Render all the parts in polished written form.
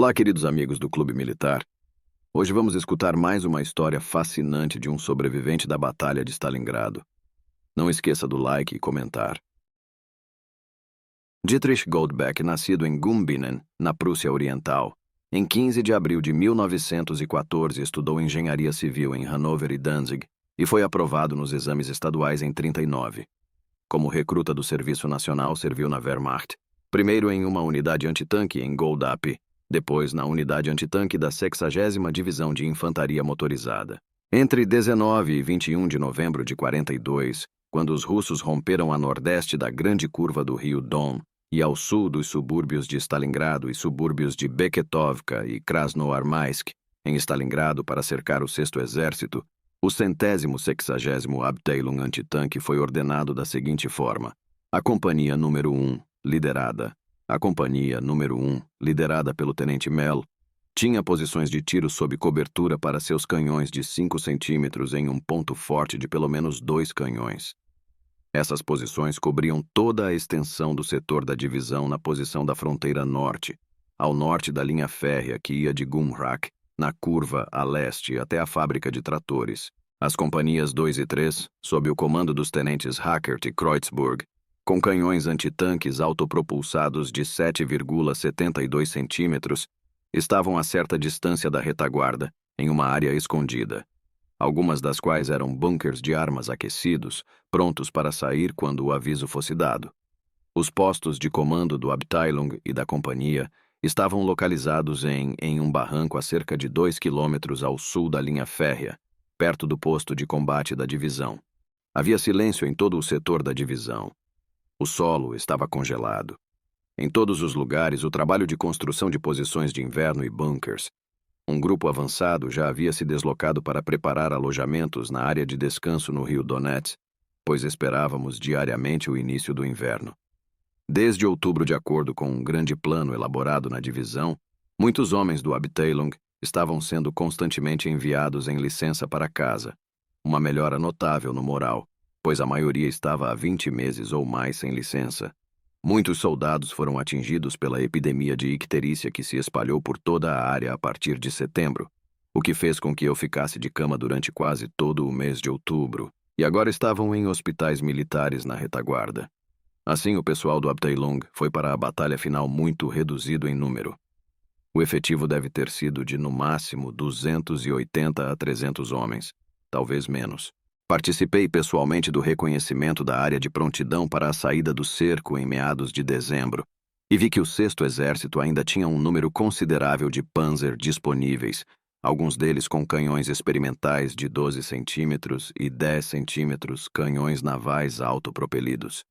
Olá, queridos amigos do Clube Militar. Hoje vamos escutar mais uma história fascinante de um sobrevivente da Batalha de Stalingrado. Não esqueça do like e comentar. Dietrich Goldbeck, nascido em Gumbinnen, na Prússia Oriental, em 15 de abril de 1914, estudou engenharia civil em Hannover e Danzig e foi aprovado nos exames estaduais em 39. Como recruta do Serviço Nacional, serviu na Wehrmacht, primeiro em uma unidade antitanque em Goldap, depois na unidade antitanque da 60ª Divisão de Infantaria Motorizada. Entre 19 e 21 de novembro de 42, quando os russos romperam a nordeste da grande curva do rio Don e ao sul dos subúrbios de Stalingrado e subúrbios de Beketovka e Krasnoarmysk, em Stalingrado para cercar o 6º Exército, o 160º Abteilung Antitanque foi ordenado da seguinte forma: a Companhia número 1, liderada. A Companhia número 1, liderada pelo Tenente Mell, tinha posições de tiro sob cobertura para seus canhões de 5 centímetros em um ponto forte de pelo menos 2 canhões. Essas posições cobriam toda a extensão do setor da divisão na posição da fronteira norte, ao norte da linha férrea que ia de Gumrak, na curva a leste até a fábrica de tratores. As companhias 2 e 3, sob o comando dos tenentes Hackert e Kreutzburg, com canhões antitanques autopropulsados de 7,72 centímetros, estavam a certa distância da retaguarda, em uma área escondida, algumas das quais eram bunkers de armas aquecidos, prontos para sair quando o aviso fosse dado. Os postos de comando do Abteilung e da companhia estavam localizados em um barranco a cerca de 2 quilômetros ao sul da linha férrea, perto do posto de combate da divisão. Havia silêncio em todo o setor da divisão. O solo estava congelado. Em todos os lugares, o trabalho de construção de posições de inverno e bunkers. Um grupo avançado já havia se deslocado para preparar alojamentos na área de descanso no rio Donets, pois esperávamos diariamente o início do inverno. Desde outubro, de acordo com um grande plano elaborado na divisão, muitos homens do Abteilung estavam sendo constantemente enviados em licença para casa, uma melhora notável no moral, pois a maioria estava há 20 meses ou mais sem licença. Muitos soldados foram atingidos pela epidemia de icterícia que se espalhou por toda a área a partir de setembro, o que fez com que eu ficasse de cama durante quase todo o mês de outubro, e agora estavam em hospitais militares na retaguarda. Assim, o pessoal do Abteilung foi para a batalha final muito reduzido em número. O efetivo deve ter sido de, no máximo, 280 a 300 homens, talvez menos. Participei pessoalmente do reconhecimento da área de prontidão para a saída do cerco em meados de dezembro e vi que o 6º Exército ainda tinha um número considerável de Panzer disponíveis, alguns deles com canhões experimentais de 12 centímetros e 10 centímetros, canhões navais autopropelidos.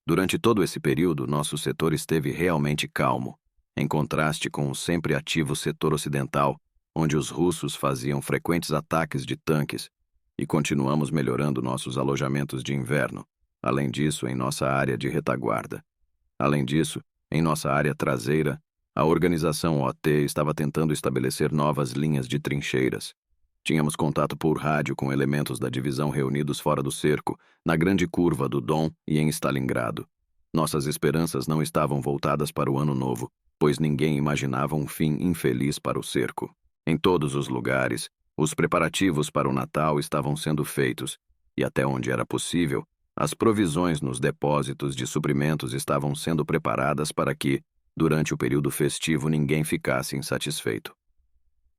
Durante todo esse período, nosso setor esteve realmente calmo, em contraste com o sempre ativo setor ocidental, onde os russos faziam frequentes ataques de tanques, e continuamos melhorando nossos alojamentos de inverno, além disso, em nossa área de retaguarda. Além disso, em nossa área traseira, a organização OT estava tentando estabelecer novas linhas de trincheiras. Tínhamos contato por rádio com elementos da divisão reunidos fora do cerco, na grande curva do Don e em Stalingrado. Nossas esperanças não estavam voltadas para o ano novo, pois ninguém imaginava um fim infeliz para o cerco. Em todos os lugares, os preparativos para o Natal estavam sendo feitos, e até onde era possível, as provisões nos depósitos de suprimentos estavam sendo preparadas para que, durante o período festivo, ninguém ficasse insatisfeito.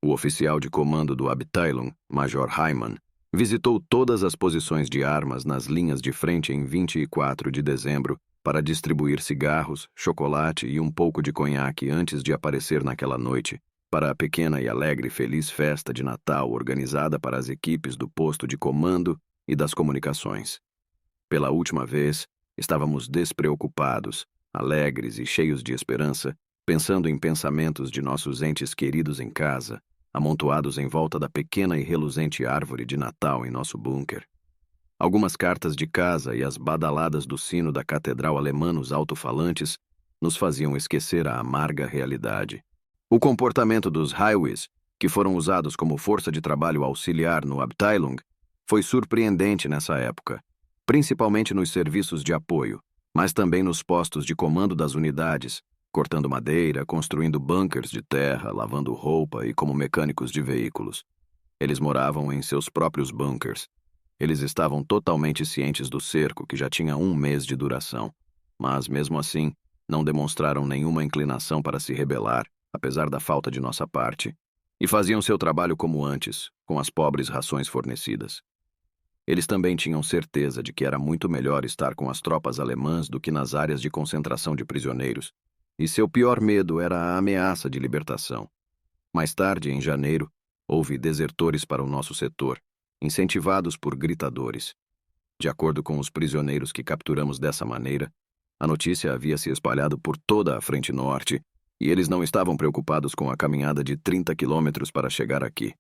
O oficial de comando do Abteilung, Major Heimann, visitou todas as posições de armas nas linhas de frente em 24 de dezembro para distribuir cigarros, chocolate e um pouco de conhaque antes de aparecer naquela noite, para a pequena e alegre feliz festa de Natal organizada para as equipes do posto de comando e das comunicações. Pela última vez, estávamos despreocupados, alegres e cheios de esperança, pensando em pensamentos de nossos entes queridos em casa, amontoados em volta da pequena e reluzente árvore de Natal em nosso bunker. Algumas cartas de casa e as badaladas do sino da catedral alemã nos alto-falantes nos faziam esquecer a amarga realidade. O comportamento dos Highways, que foram usados como força de trabalho auxiliar no Abteilung, foi surpreendente nessa época, principalmente nos serviços de apoio, mas também nos postos de comando das unidades, cortando madeira, construindo bunkers de terra, lavando roupa e como mecânicos de veículos. Eles moravam em seus próprios bunkers. Eles estavam totalmente cientes do cerco, que já tinha 1 mês de duração. Mas, mesmo assim, não demonstraram nenhuma inclinação para se rebelar, apesar da falta de nossa parte, e faziam seu trabalho como antes, com as pobres rações fornecidas. Eles também tinham certeza de que era muito melhor estar com as tropas alemãs do que nas áreas de concentração de prisioneiros, e seu pior medo era a ameaça de libertação. Mais tarde, em janeiro, houve desertores para o nosso setor, incentivados por gritadores. De acordo com os prisioneiros que capturamos dessa maneira, a notícia havia se espalhado por toda a frente norte, e eles não estavam preocupados com a caminhada de 30 quilômetros para chegar aqui.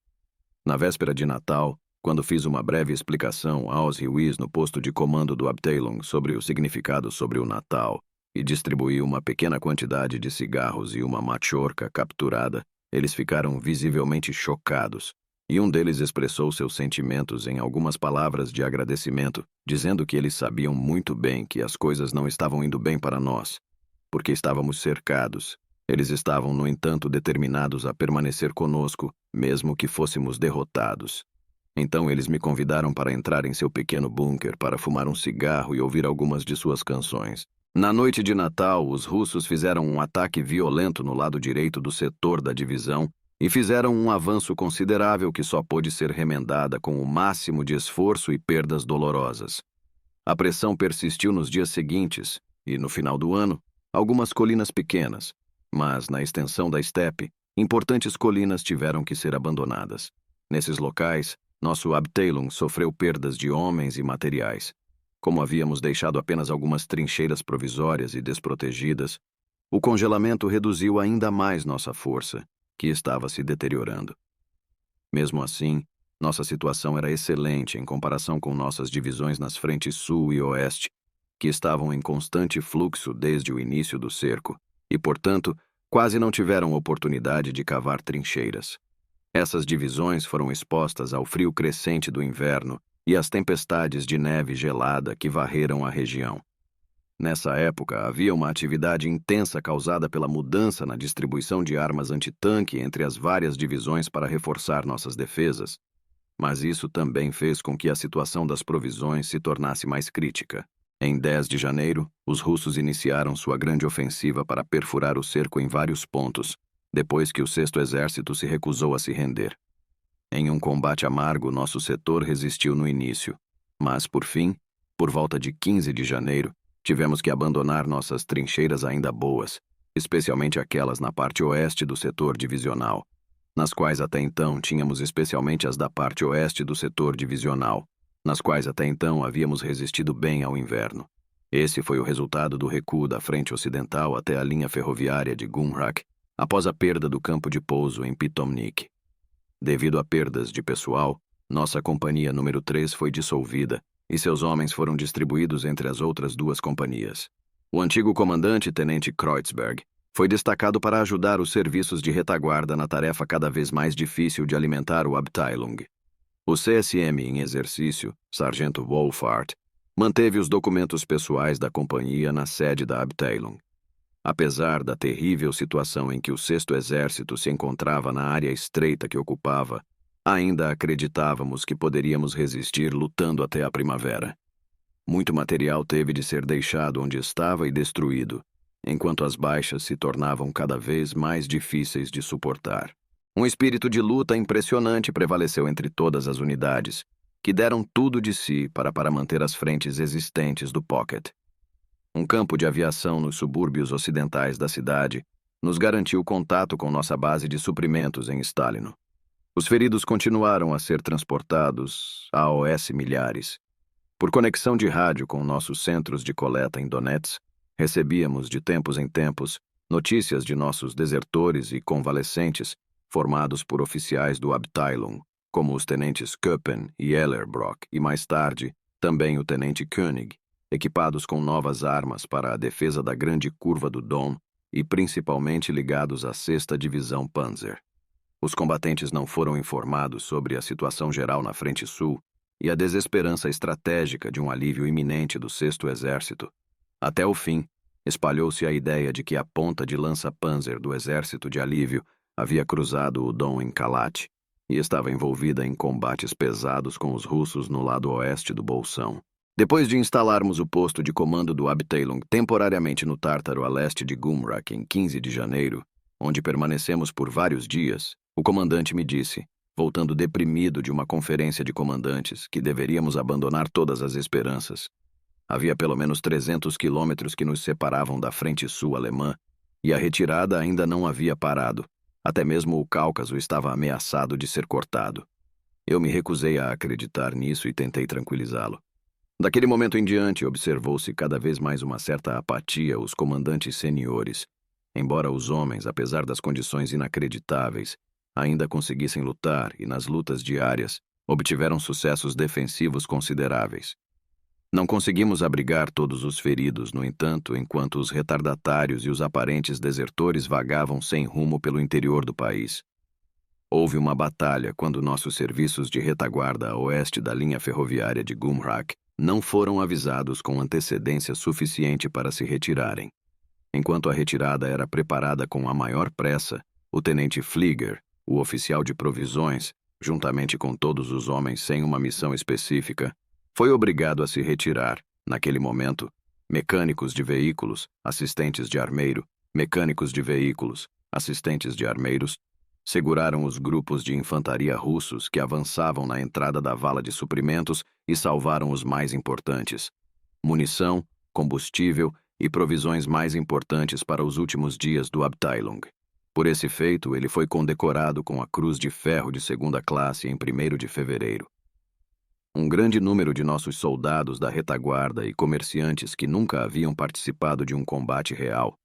Na véspera de Natal, quando fiz uma breve explicação aos Huís no posto de comando do Abteilung sobre o significado sobre o Natal e distribuí uma pequena quantidade de cigarros e uma machorca capturada, eles ficaram visivelmente chocados, e um deles expressou seus sentimentos em algumas palavras de agradecimento, dizendo que eles sabiam muito bem que as coisas não estavam indo bem para nós, porque estávamos cercados. Eles estavam, no entanto, determinados a permanecer conosco, mesmo que fôssemos derrotados. Então eles me convidaram para entrar em seu pequeno bunker para fumar um cigarro e ouvir algumas de suas canções. Na noite de Natal, os russos fizeram um ataque violento no lado direito do setor da divisão e fizeram um avanço considerável que só pôde ser remendada com o máximo de esforço e perdas dolorosas. A pressão persistiu nos dias seguintes e, no final do ano, algumas colinas pequenas, mas na extensão da estepe, importantes colinas tiveram que ser abandonadas. Nesses locais, nosso Abteilung sofreu perdas de homens e materiais. Como havíamos deixado apenas algumas trincheiras provisórias e desprotegidas, o congelamento reduziu ainda mais nossa força, que estava se deteriorando. Mesmo assim, nossa situação era excelente em comparação com nossas divisões nas frentes sul e oeste, que estavam em constante fluxo desde o início do cerco, e, portanto, quase não tiveram oportunidade de cavar trincheiras. Essas divisões foram expostas ao frio crescente do inverno e às tempestades de neve gelada que varreram a região. Nessa época, havia uma atividade intensa causada pela mudança na distribuição de armas antitanque entre as várias divisões para reforçar nossas defesas, mas isso também fez com que a situação das provisões se tornasse mais crítica. Em 10 de janeiro, os russos iniciaram sua grande ofensiva para perfurar o cerco em vários pontos, depois que o 6º Exército se recusou a se render. Em um combate amargo, nosso setor resistiu no início, mas, por fim, por volta de 15 de janeiro, tivemos que abandonar nossas trincheiras ainda boas, especialmente aquelas na parte oeste do setor divisional, nas quais até então tínhamos especialmente as da parte oeste do setor divisional, nas quais até então havíamos resistido bem ao inverno. Esse foi o resultado do recuo da frente ocidental até a linha ferroviária de Gumrak, após a perda do campo de pouso em Pitomnik. Devido a perdas de pessoal, nossa companhia número 3 foi dissolvida e seus homens foram distribuídos entre as outras 2 companhias. O antigo comandante, Tenente Kreutzberg, foi destacado para ajudar os serviços de retaguarda na tarefa cada vez mais difícil de alimentar o Abteilung. O CSM em exercício, Sargento Wolfhard, manteve os documentos pessoais da companhia na sede da Abteilung. Apesar da terrível situação em que o 6º Exército se encontrava na área estreita que ocupava, ainda acreditávamos que poderíamos resistir lutando até a primavera. Muito material teve de ser deixado onde estava e destruído, enquanto as baixas se tornavam cada vez mais difíceis de suportar. Um espírito de luta impressionante prevaleceu entre todas as unidades, que deram tudo de si para manter as frentes existentes do Pocket. Um campo de aviação nos subúrbios ocidentais da cidade nos garantiu contato com nossa base de suprimentos em Stalino. Os feridos continuaram a ser transportados a OS milhares. Por conexão de rádio com nossos centros de coleta em Donetsk, recebíamos de tempos em tempos notícias de nossos desertores e convalescentes formados por oficiais do Abteilung, como os tenentes Köppen e Ellerbrock e, mais tarde, também o tenente König, equipados com novas armas para a defesa da grande curva do Don e principalmente ligados à 6ª Divisão Panzer. Os combatentes não foram informados sobre a situação geral na frente sul e a desesperança estratégica de um alívio iminente do 6º Exército. Até o fim, espalhou-se a ideia de que a ponta de lança-panzer do exército de alívio havia cruzado o Don em Kalat e estava envolvida em combates pesados com os russos no lado oeste do Bolsão. Depois de instalarmos o posto de comando do Abteilung temporariamente no Tártaro a leste de Gumrak em 15 de janeiro, onde permanecemos por vários dias, o comandante me disse, voltando deprimido de uma conferência de comandantes, que deveríamos abandonar todas as esperanças. Havia pelo menos 300 quilômetros que nos separavam da frente sul alemã, e a retirada ainda não havia parado. Até mesmo o Cáucaso estava ameaçado de ser cortado. Eu me recusei a acreditar nisso e tentei tranquilizá-lo. Daquele momento em diante, observou-se cada vez mais uma certa apatia aos comandantes seniores, embora os homens, apesar das condições inacreditáveis, ainda conseguissem lutar e, nas lutas diárias, obtiveram sucessos defensivos consideráveis. Não conseguimos abrigar todos os feridos, no entanto, enquanto os retardatários e os aparentes desertores vagavam sem rumo pelo interior do país. Houve uma batalha quando nossos serviços de retaguarda a oeste da linha ferroviária de Gumrak não foram avisados com antecedência suficiente para se retirarem. Enquanto a retirada era preparada com a maior pressa, o tenente Flieger, o oficial de provisões, juntamente com todos os homens sem uma missão específica, foi obrigado a se retirar. Naquele momento, mecânicos de veículos, assistentes de armeiro, mecânicos de veículos, assistentes de armeiros, seguraram os grupos de infantaria russos que avançavam na entrada da vala de suprimentos e salvaram os mais importantes: munição, combustível e provisões mais importantes para os últimos dias do Abteilung. Por esse feito, ele foi condecorado com a Cruz de Ferro de segunda classe em 1º de fevereiro. Um grande número de nossos soldados da retaguarda e comerciantes que nunca haviam participado de um combate real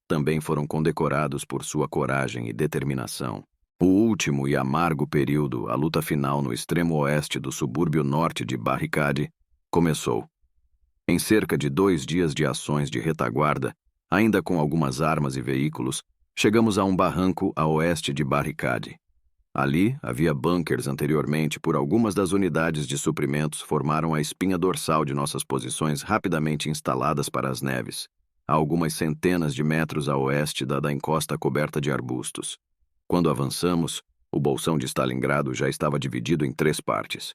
também foram condecorados por sua coragem e determinação. O último e amargo período, a luta final no extremo oeste do subúrbio norte de Barricade, começou. Em cerca de 2 dias de ações de retaguarda, ainda com algumas armas e veículos, chegamos a um barranco a oeste de Barricade. Ali, havia bunkers anteriormente por algumas das unidades de suprimentos formaram a espinha dorsal de nossas posições rapidamente instaladas para as neves, a algumas centenas de metros a oeste da encosta coberta de arbustos. Quando avançamos, o bolsão de Stalingrado já estava dividido em 3 partes.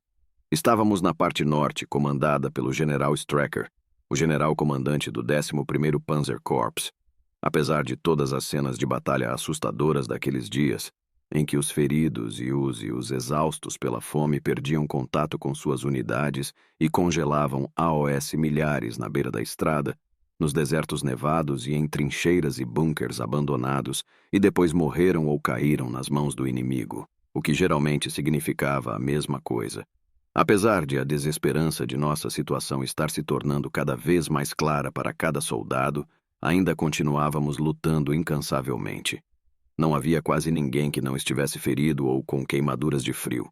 Estávamos na parte norte, comandada pelo general Strecker, o general comandante do 11º Panzer Corps. Apesar de todas as cenas de batalha assustadoras daqueles dias, em que os feridos e os exaustos pela fome perdiam contato com suas unidades e congelavam AOS milhares na beira da estrada, nos desertos nevados e em trincheiras e bunkers abandonados, e depois morreram ou caíram nas mãos do inimigo, o que geralmente significava a mesma coisa. Apesar de a desesperança de nossa situação estar se tornando cada vez mais clara para cada soldado, ainda continuávamos lutando incansavelmente. Não havia quase ninguém que não estivesse ferido ou com queimaduras de frio.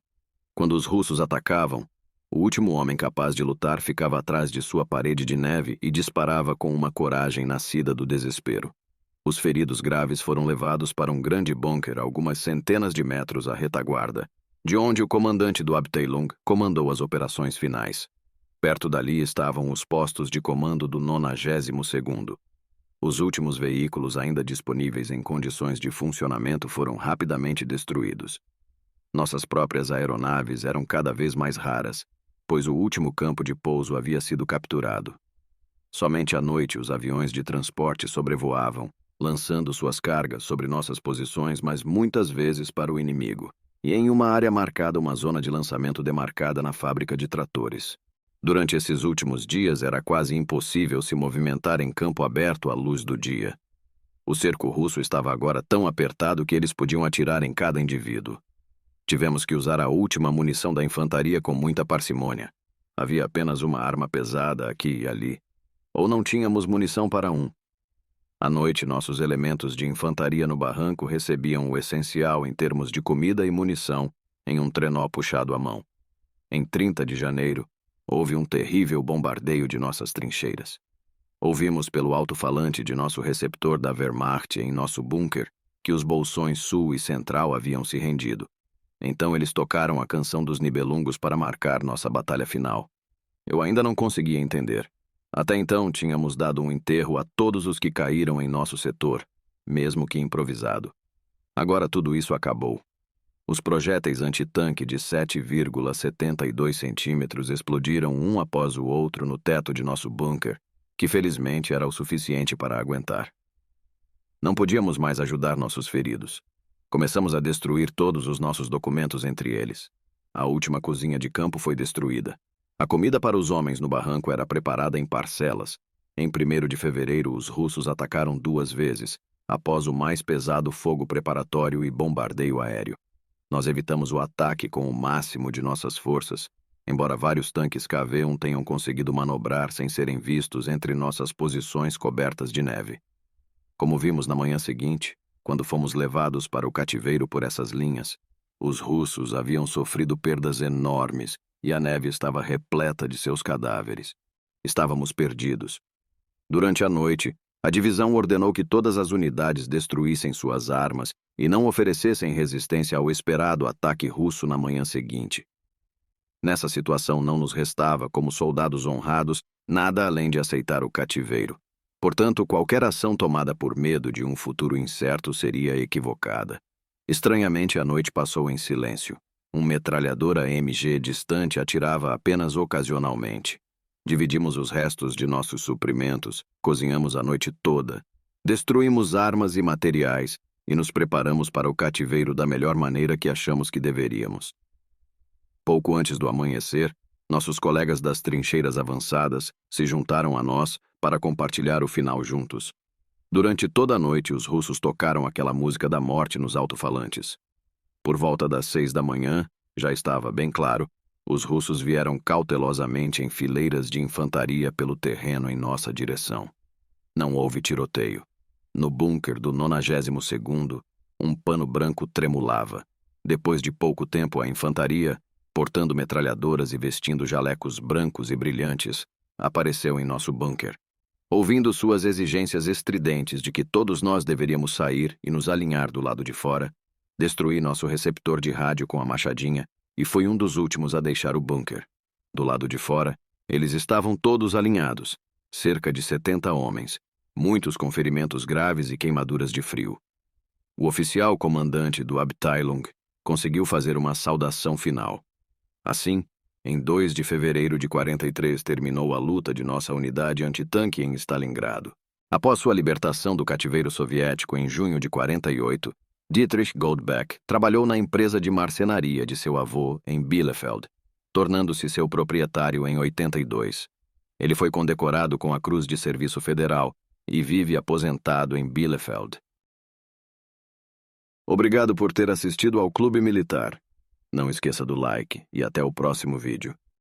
Quando os russos atacavam, o último homem capaz de lutar ficava atrás de sua parede de neve e disparava com uma coragem nascida do desespero. Os feridos graves foram levados para um grande bunker a algumas centenas de metros à retaguarda, de onde o comandante do Abteilung comandou as operações finais. Perto dali estavam os postos de comando do 92º. Os últimos veículos ainda disponíveis em condições de funcionamento foram rapidamente destruídos. Nossas próprias aeronaves eram cada vez mais raras, pois o último campo de pouso havia sido capturado. Somente à noite os aviões de transporte sobrevoavam, lançando suas cargas sobre nossas posições, mas muitas vezes para o inimigo, e em uma área marcada uma zona de lançamento demarcada na fábrica de tratores. Durante esses últimos dias era quase impossível se movimentar em campo aberto à luz do dia. O cerco russo estava agora tão apertado que eles podiam atirar em cada indivíduo. Tivemos que usar a última munição da infantaria com muita parcimônia. Havia apenas uma arma pesada aqui e ali. Ou não tínhamos munição para um. À noite, nossos elementos de infantaria no barranco recebiam o essencial em termos de comida e munição em um trenó puxado à mão. Em 30 de janeiro, houve um terrível bombardeio de nossas trincheiras. Ouvimos pelo alto-falante de nosso receptor da Wehrmacht em nosso bunker que os bolsões sul e central haviam se rendido. Então eles tocaram a canção dos Nibelungos para marcar nossa batalha final. Eu ainda não conseguia entender. Até então, tínhamos dado um enterro a todos os que caíram em nosso setor, mesmo que improvisado. Agora tudo isso acabou. Os projéteis antitanque de 7,72 centímetros explodiram um após o outro no teto de nosso bunker, que felizmente era o suficiente para aguentar. Não podíamos mais ajudar nossos feridos. Começamos a destruir todos os nossos documentos entre eles. A última cozinha de campo foi destruída. A comida para os homens no barranco era preparada em parcelas. Em 1º de fevereiro, os russos atacaram 2 vezes, após o mais pesado fogo preparatório e bombardeio aéreo. Nós evitamos o ataque com o máximo de nossas forças, embora vários tanques KV-1 tenham conseguido manobrar sem serem vistos entre nossas posições cobertas de neve. Como vimos na manhã seguinte, quando fomos levados para o cativeiro por essas linhas, os russos haviam sofrido perdas enormes e a neve estava repleta de seus cadáveres. Estávamos perdidos. Durante a noite, a divisão ordenou que todas as unidades destruíssem suas armas e não oferecessem resistência ao esperado ataque russo na manhã seguinte. Nessa situação não nos restava, como soldados honrados, nada além de aceitar o cativeiro. Portanto, qualquer ação tomada por medo de um futuro incerto seria equivocada. Estranhamente, a noite passou em silêncio. Um metralhador AMG distante atirava apenas ocasionalmente. Dividimos os restos de nossos suprimentos, cozinhamos a noite toda, destruímos armas e materiais e nos preparamos para o cativeiro da melhor maneira que achamos que deveríamos. Pouco antes do amanhecer, nossos colegas das trincheiras avançadas se juntaram a nós para compartilhar o final juntos. Durante toda a noite, os russos tocaram aquela música da morte nos alto-falantes. Por volta das 6 da manhã, já estava bem claro, os russos vieram cautelosamente em fileiras de infantaria pelo terreno em nossa direção. Não houve tiroteio. No bunker do 92º, um pano branco tremulava. Depois de pouco tempo, a infantaria, portando metralhadoras e vestindo jalecos brancos e brilhantes, apareceu em nosso bunker. Ouvindo suas exigências estridentes de que todos nós deveríamos sair e nos alinhar do lado de fora, destruí nosso receptor de rádio com a machadinha e fui um dos últimos a deixar o bunker. Do lado de fora, eles estavam todos alinhados, cerca de 70 homens, muitos com ferimentos graves e queimaduras de frio. O oficial comandante do Abteilung conseguiu fazer uma saudação final. Assim, em 2 de fevereiro de 43 terminou a luta de nossa unidade antitanque em Stalingrado. Após sua libertação do cativeiro soviético em junho de 48, Dietrich Goldbeck trabalhou na empresa de marcenaria de seu avô em Bielefeld, tornando-se seu proprietário em 82. Ele foi condecorado com a Cruz de Serviço Federal e vive aposentado em Bielefeld. Obrigado por ter assistido ao Clube Militar. Não esqueça do like e até o próximo vídeo.